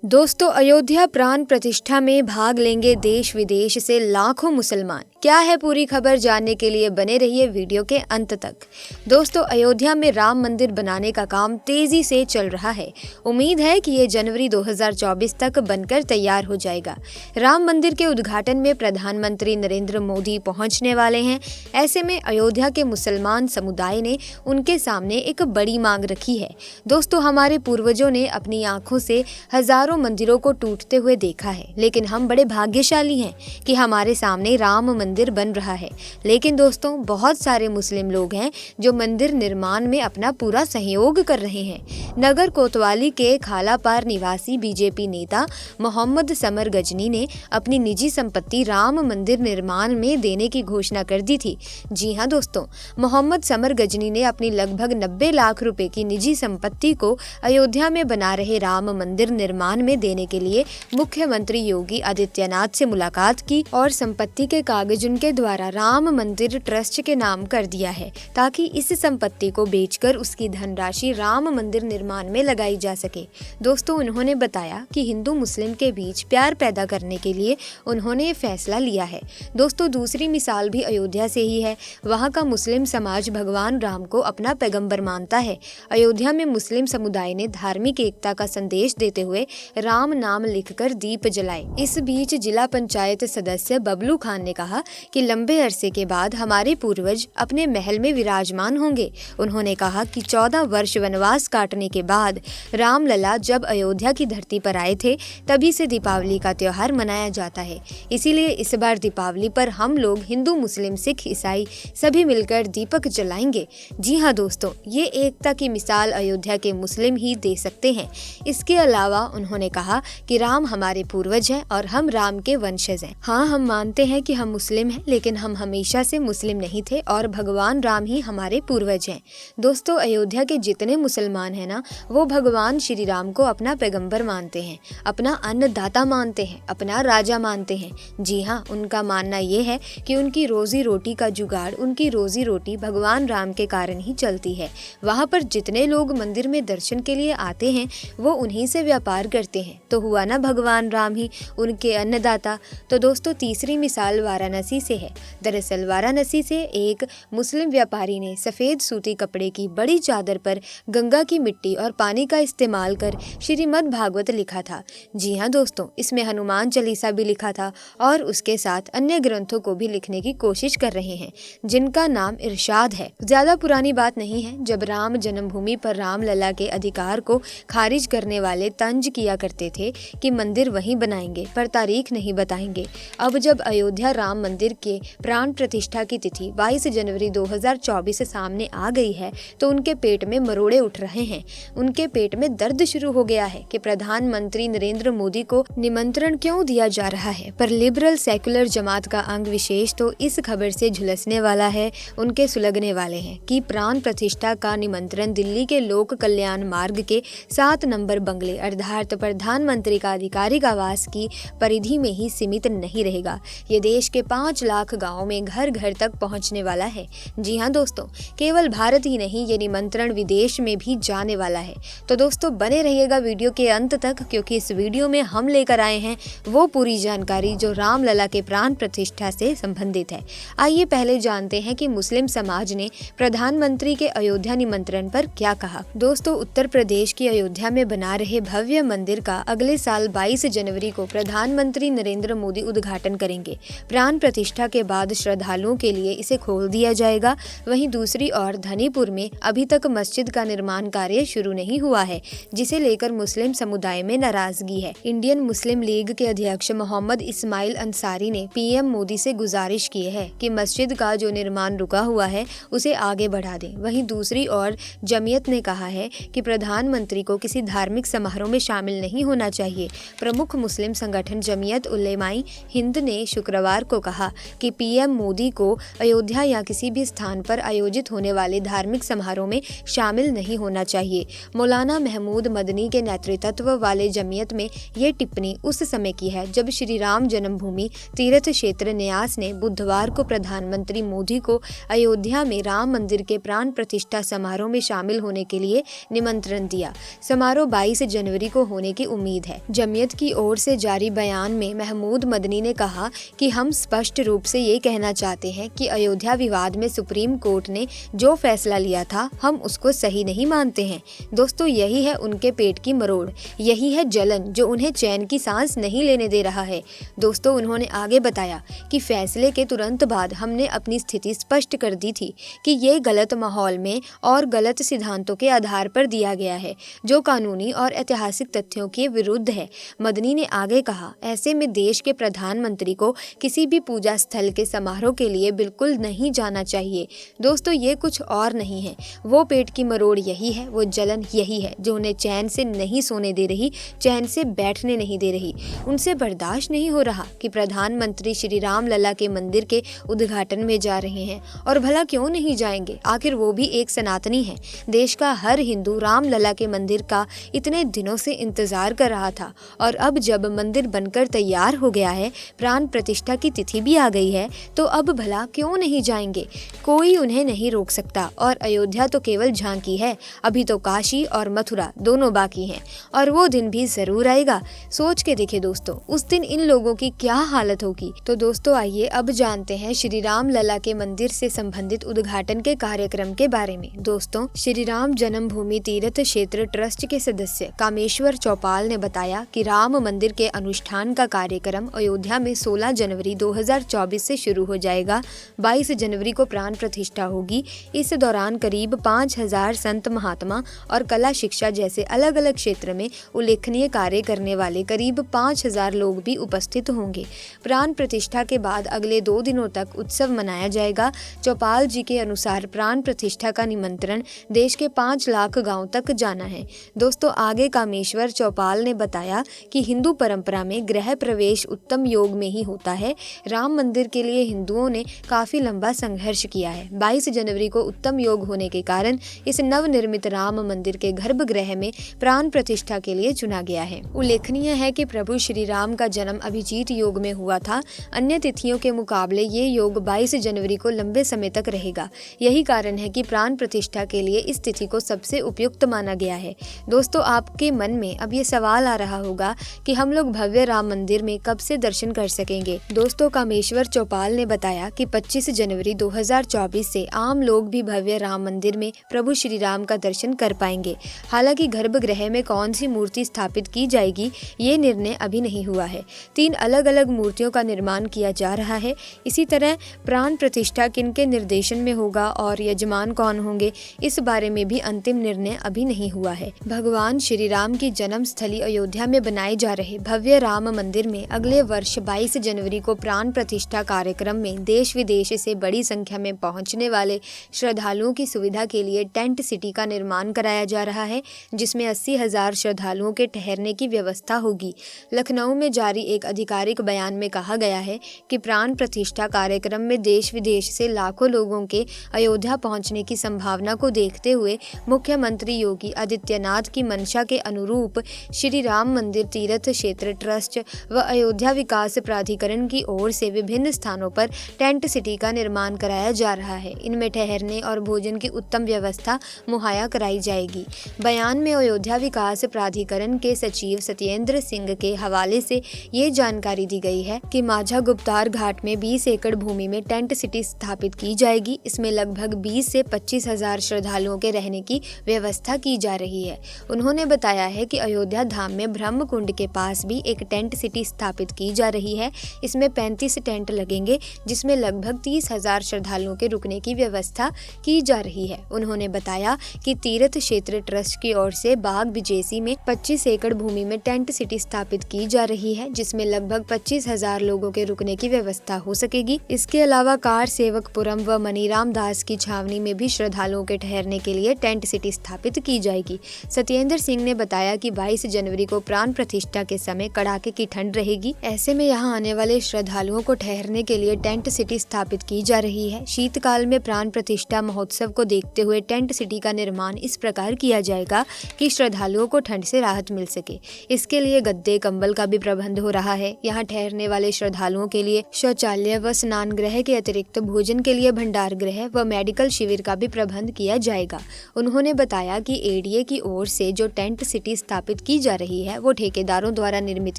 दोस्तों, अयोध्या प्राण प्रतिष्ठा में भाग लेंगे देश विदेश से लाखों मुसलमान। क्या है पूरी खबर जानने के लिए बने रहिए वीडियो के अंत तक। दोस्तों, अयोध्या में राम मंदिर बनाने का काम तेजी से चल रहा है। उम्मीद है कि ये जनवरी 2024 तक बनकर तैयार हो जाएगा। राम मंदिर के उद्घाटन में प्रधानमंत्री नरेंद्र मोदी पहुंचने वाले हैं। ऐसे में अयोध्या के मुसलमान समुदाय ने उनके सामने एक बड़ी मांग रखी है। दोस्तों, हमारे पूर्वजों ने अपनी आंखों से हजारों मंदिरों को टूटते हुए देखा है, लेकिन हम बड़े भाग्यशाली हैं कि हमारे सामने राम मंदिर बन रहा है। लेकिन दोस्तों, बहुत सारे मुस्लिम लोग हैं जो मंदिर निर्माण में अपना पूरा सहयोग कर रहे हैं। नगर कोतवाली के खालापार निवासी बीजेपी नेता मोहम्मद समर गजनी ने अपनी निजी संपत्ति राम मंदिर निर्माण में देने की घोषणा कर दी थी। जी हाँ दोस्तों, मोहम्मद समर गजनी ने अपनी लगभग 90 लाख रुपए की निजी संपत्ति को अयोध्या में बना रहे राम मंदिर निर्माण में देने के लिए मुख्यमंत्री योगी आदित्यनाथ से मुलाकात की और संपत्ति के कागज उनके द्वारा राम मंदिर ट्रस्ट के नाम कर दिया है, ताकि इस संपत्ति को बेचकर उसकी धनराशि राम मंदिर निर्माण में लगाई जा सके। दोस्तों, उन्होंने बताया कि हिंदू मुस्लिम के बीच प्यार पैदा करने के लिए उन्होंने ये फैसला लिया है। दोस्तों, दूसरी मिसाल भी अयोध्या से ही है। वहाँ का मुस्लिम समाज भगवान राम को अपना पैगंबर मानता है। अयोध्या में मुस्लिम समुदाय ने धार्मिक एकता का संदेश देते हुए राम नाम लिखकर दीप जलाए। इस बीच जिला पंचायत सदस्य बबलू खान ने कहा कि लंबे अरसे के बाद हमारे पूर्वज अपने महल में विराजमान होंगे। उन्होंने कहा कि 14 वर्ष वनवास काटने के बाद राम लला जब अयोध्या की धरती पर आए थे, तभी से दीपावली का त्योहार मनाया जाता है। इसीलिए इस बार दीपावली पर हम लोग हिंदू मुस्लिम सिख ईसाई सभी मिलकर दीपक जलाएंगे। जी हाँ दोस्तों, ये एकता की मिसाल अयोध्या के मुस्लिम ही दे सकते हैं। इसके अलावा उन्होंने कहा कि राम हमारे पूर्वज हैं और हम राम के वंशज हैं। हाँ, हम मानते हैं कि हम मुस्लिम हैं, लेकिन हम हमेशा से मुस्लिम नहीं थे और भगवान राम ही हमारे पूर्वज हैं। दोस्तों, अयोध्या के जितने मुसलमान हैं ना, वो भगवान श्री राम को अपना पैगंबर मानते हैं, अपना अन्नदाता मानते हैं, अपना राजा मानते हैं। जी हाँ, उनका मानना ये है कि उनकी रोजी रोटी का जुगाड़, उनकी रोजी रोटी भगवान राम के कारण ही चलती है। वहाँ पर जितने लोग मंदिर में दर्शन के लिए आते हैं, वो उन्हीं से व्यापार करते हैं, तो हुआ ना भगवान राम ही उनके अन्नदाता। तो दोस्तों, तीसरी मिसाल वाराणसी से है। दरअसल वाराणसी से एक मुस्लिम व्यापारी ने सफेद सूती कपड़े की बड़ी चादर पर गंगा की मिट्टी और पानी का इस्तेमाल कर श्रीमद् भागवत लिखा था। जी हाँ दोस्तों, इसमें हनुमान चालीसा भी लिखा था और उसके साथ अन्य ग्रंथों को भी लिखने की कोशिश कर रहे हैं, जिनका नाम इरशाद है। ज्यादा पुरानी बात नहीं है जब राम जन्मभूमि पर राम लला के अधिकार को खारिज करने वाले तंज किया करते थे कि मंदिर वहीं बनाएंगे, पर तारीख नहीं बताएंगे। अब जब अयोध्या राम मंदिर के प्राण प्रतिष्ठा की तिथि 22 जनवरी 2024 सामने आ गई है, तो उनके पेट में मरोड़े उठ रहे हैं। उनके पेट में दर्द शुरू हो गया है कि प्रधानमंत्री नरेंद्र मोदी को निमंत्रण क्यों दिया जा रहा है। पर लिबरल सेक्युलर जमात का अंग विशेष तो इस खबर से झुलसने वाला है। उनके सुलगने वाले हैं कि प्राण प्रतिष्ठा का निमंत्रण दिल्ली के लोक कल्याण मार्ग के 7 नंबर बंगले अर्थात प्रधानमंत्री का आधिकारिक आवास की परिधि में ही सीमित नहीं रहेगा। ये देश के 5 लाख गाँव में घर घर तक पहुंचने वाला है। जी हाँ दोस्तों, केवल भारत ही नहीं, ये निमंत्रण विदेश में भी जाने वाला है। तो दोस्तों, बने रहिएगा वीडियो के अंत तक, क्योंकि इस वीडियो में हम लेकर आए हैं वो पूरी जानकारी जो राम लला के प्राण प्रतिष्ठा से संबंधित है। आइए पहले जानते हैं कि मुस्लिम समाज ने प्रधानमंत्री के अयोध्या निमंत्रण पर क्या कहा। दोस्तों, उत्तर प्रदेश की अयोध्या में बना रहे भव्य मंदिर का अगले साल 22 जनवरी को प्रधानमंत्री नरेंद्र मोदी उद्घाटन करेंगे। प्राण प्रतिष्ठा के बाद श्रद्धालुओं के लिए इसे खोल दिया जाएगा। वहीं दूसरी ओर धनीपुर में अभी तक मस्जिद का निर्माण कार्य शुरू नहीं हुआ है, जिसे लेकर मुस्लिम समुदाय में नाराजगी है। इंडियन मुस्लिम लीग के अध्यक्ष मोहम्मद इस्माइल अंसारी ने पीएम मोदी से गुजारिश की है कि मस्जिद का जो निर्माण रुका हुआ है उसे आगे बढ़ा दें। वहीं दूसरी ओर जमीयत ने कहा है कि प्रधानमंत्री को किसी धार्मिक समारोह में शामिल नहीं होना चाहिए। प्रमुख मुस्लिम संगठन जमीयत उलेमाए हिंद ने शुक्रवार को कहा कहा कि पीएम मोदी को अयोध्या या किसी भी स्थान पर आयोजित होने वाले धार्मिक समारोह में शामिल नहीं होना चाहिए। मौलाना महमूद मदनी के नेतृत्व वाले जमीयत में ये टिप्पणी उस समय की है जब श्री राम जन्मभूमि तीर्थ क्षेत्र न्यास ने बुधवार को प्रधानमंत्री मोदी को अयोध्या में राम मंदिर के प्राण प्रतिष्ठा समारोह में शामिल होने के लिए निमंत्रण दिया। समारोह 22 जनवरी को होने की उम्मीद है। जमीयत की ओर से जारी बयान में महमूद मदनी ने कहा कि हम स्पष्ट रूप से ये कहना चाहते हैं कि अयोध्या विवाद में सुप्रीम कोर्ट ने जो फैसला लिया था हम उसको सही नहीं मानते हैं। दोस्तों, यही है उनके पेट की मरोड़, यही है जलन जो उन्हें चैन की सांस नहीं लेने दे रहा है। दोस्तों, उन्होंने आगे बताया कि फैसले के तुरंत बाद हमने अपनी स्थिति स्पष्ट कर दी थी कि ये गलत माहौल में और गलत सिद्धांतों के आधार पर दिया गया है जो कानूनी और ऐतिहासिक तथ्यों के विरुद्ध है। मदनी ने आगे कहा, ऐसे में देश के प्रधानमंत्री को किसी भी पूजा स्थल के समारोह के लिए बिल्कुल नहीं जाना चाहिए। दोस्तों, ये कुछ और नहीं है, वो पेट की मरोड़ यही है, वो जलन यही है जो उन्हें चैन से नहीं सोने दे रही, चैन से बैठने नहीं दे रही। उनसे बर्दाश्त नहीं हो रहा कि प्रधानमंत्री श्री राम लला के मंदिर के उद्घाटन में जा रहे हैं, और भला क्यों नहीं जाएंगे, आखिर वो भी एक सनातनी है। देश का हर हिंदू राम लला के मंदिर का इतने दिनों से इंतजार कर रहा था, और अब जब मंदिर बनकर तैयार हो गया है, प्राण प्रतिष्ठा की तिथि भी आ गई है, तो अब भला क्यों नहीं जाएंगे। कोई उन्हें नहीं रोक सकता, और अयोध्या तो केवल झांकी है, अभी तो काशी और मथुरा दोनों बाकी हैं, और वो दिन भी जरूर आएगा। सोच के देखे दोस्तों, उस दिन इन लोगों की क्या हालत होगी। तो दोस्तों, आइए अब जानते हैं श्री राम लला के मंदिर से संबंधित उद्घाटन के कार्यक्रम के बारे में। दोस्तों, श्री राम जन्मभूमि तीर्थ क्षेत्र ट्रस्ट के सदस्य कामेश्वर चौपाल ने बताया कि राम मंदिर के अनुष्ठान का कार्यक्रम अयोध्या में 16 जनवरी 2024 से शुरू हो जाएगा। 22 जनवरी को प्राण प्रतिष्ठा होगी। इस दौरान करीब 5000 संत महात्मा और कला शिक्षा जैसे अलग अलग क्षेत्र में उल्लेखनीय कार्य करने वाले करीब 5000 लोग भी उपस्थित होंगे। प्राण प्रतिष्ठा के बाद अगले 2 दिनों तक उत्सव मनाया जाएगा। चौपाल जी के अनुसार प्राण प्रतिष्ठा का निमंत्रण देश के 5 लाख गाँव तक जाना है। दोस्तों, आगे कामेश्वर चौपाल ने बताया कि हिंदू परंपरा में गृह प्रवेश उत्तम योग में ही होता है। राम मंदिर के लिए हिंदुओं ने काफी लंबा संघर्ष किया है। 22 जनवरी को उत्तम योग होने के कारण इस नवनिर्मित राम मंदिर के गर्भगृह में प्राण प्रतिष्ठा के लिए चुना गया है। उल्लेखनीय है कि प्रभु श्री राम का जन्म अभिजीत योग में हुआ था। अन्य तिथियों के मुकाबले ये योग 22 जनवरी को लंबे समय तक रहेगा। यही कारण है कि प्राण प्रतिष्ठा के लिए इस तिथि को सबसे उपयुक्त माना गया है। दोस्तों, आपके मन में अब ये सवाल आ रहा होगा कि हम लोग भव्य राम मंदिर में कब से दर्शन कर सकेंगे। दोस्तों, कामेश्वर चौपाल ने बताया कि 25 जनवरी 2024 से आम लोग भी भव्य राम मंदिर में प्रभु श्री राम का दर्शन कर पाएंगे। हालांकि गर्भगृह में कौन सी मूर्ति स्थापित की जाएगी ये निर्णय अभी नहीं हुआ है। 3 अलग अलग मूर्तियों का निर्माण किया जा रहा है। इसी तरह प्राण प्रतिष्ठा किनके निर्देशन में होगा और यजमान कौन होंगे, इस बारे में भी अंतिम निर्णय अभी नहीं हुआ है। भगवान श्री राम की जन्म स्थली अयोध्या में बनाए जा रहे भव्य राम मंदिर में अगले वर्ष 22 जनवरी को प्राण प्रतिष्ठा कार्यक्रम में देश विदेश से बड़ी संख्या में पहुंचने वाले श्रद्धालुओं की सुविधा के लिए टेंट सिटी का निर्माण कराया जा रहा है, जिसमें 80,000 श्रद्धालुओं के ठहरने की व्यवस्था होगी। लखनऊ में जारी एक आधिकारिक बयान में कहा गया है कि प्राण प्रतिष्ठा कार्यक्रम में देश विदेश से लाखों लोगों के अयोध्या पहुंचने की संभावना को देखते हुए मुख्यमंत्री योगी आदित्यनाथ की मंशा के अनुरूप श्री राम मंदिर तीर्थ क्षेत्र ट्रस्ट व अयोध्या विकास प्राधिकरण की ओर से विभिन्न स्थानों पर टेंट सिटी का निर्माण कराया जा रहा है। इनमें ठहरने और भोजन की उत्तम व्यवस्था मुहैया कराई जाएगी। बयान में अयोध्या विकास प्राधिकरण के सचिव सत्येंद्र सिंह के हवाले से ये जानकारी दी गई है कि माझा गुप्तार घाट में 20 एकड़ भूमि में टेंट सिटी स्थापित की जाएगी। इसमें लगभग 20 से 25,000 श्रद्धालुओं के रहने की व्यवस्था की जा रही है। उन्होंने बताया है कि अयोध्या धाम में ब्रह्म कुंड के पास भी एक टेंट सिटी स्थापित की जा रही है। इसमें 35 टेंट लगेंगे, जिसमें लगभग 30,000 श्रद्धालुओं के रुकने की व्यवस्था की जा रही है। उन्होंने बताया कि तीर्थ क्षेत्र ट्रस्ट की ओर से बाग बिजेसी में 25 एकड़ भूमि में टेंट सिटी स्थापित की जा रही है, जिसमें लगभग 25,000 लोगों के रुकने की व्यवस्था हो सकेगी। इसके अलावा कार सेवकपुरम व मनीराम दास की छावनी में भी श्रद्धालुओं के ठहरने के लिए टेंट सिटी स्थापित की जाएगी। सत्येंद्र सिंह ने बताया कि 22 जनवरी को प्राण प्रतिष्ठा के समय कड़ाके की ठंड रहेगी। ऐसे में यहाँ आने वाले श्रद्धालुओं को को ठहरने के लिए टेंट सिटी स्थापित की जा रही है। शीतकाल में प्राण प्रतिष्ठा महोत्सव को देखते हुए टेंट सिटी का निर्माण इस प्रकार किया जाएगा कि श्रद्धालुओं को ठंड से राहत मिल सके। इसके लिए गद्दे कंबल का भी प्रबंध हो रहा है। यहाँ ठहरने वाले श्रद्धालुओं के लिए शौचालय व स्नान गृह के अतिरिक्त भोजन के लिए भंडार गृह व मेडिकल शिविर का भी प्रबंध किया जाएगा। उन्होंने बताया कि एडीए की ओर से जो टेंट सिटी स्थापित की जा रही है वो ठेकेदारों द्वारा निर्मित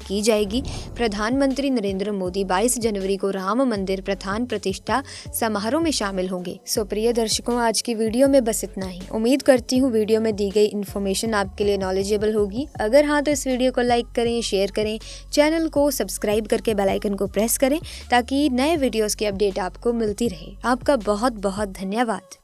की जाएगी। प्रधानमंत्री नरेंद्र मोदी 22 जनवरी को राम मंदिर प्राण प्रतिष्ठा समारोह में शामिल होंगे। सो प्रिय दर्शकों, आज की वीडियो में बस इतना ही। उम्मीद करती हूँ वीडियो में दी गई इन्फॉर्मेशन आपके लिए नॉलेजेबल होगी। अगर हाँ तो इस वीडियो को लाइक करें, शेयर करें, चैनल को सब्सक्राइब करके बेल आइकन को प्रेस करें ताकि नए वीडियोस की अपडेट आपको मिलती रहे। आपका बहुत बहुत धन्यवाद।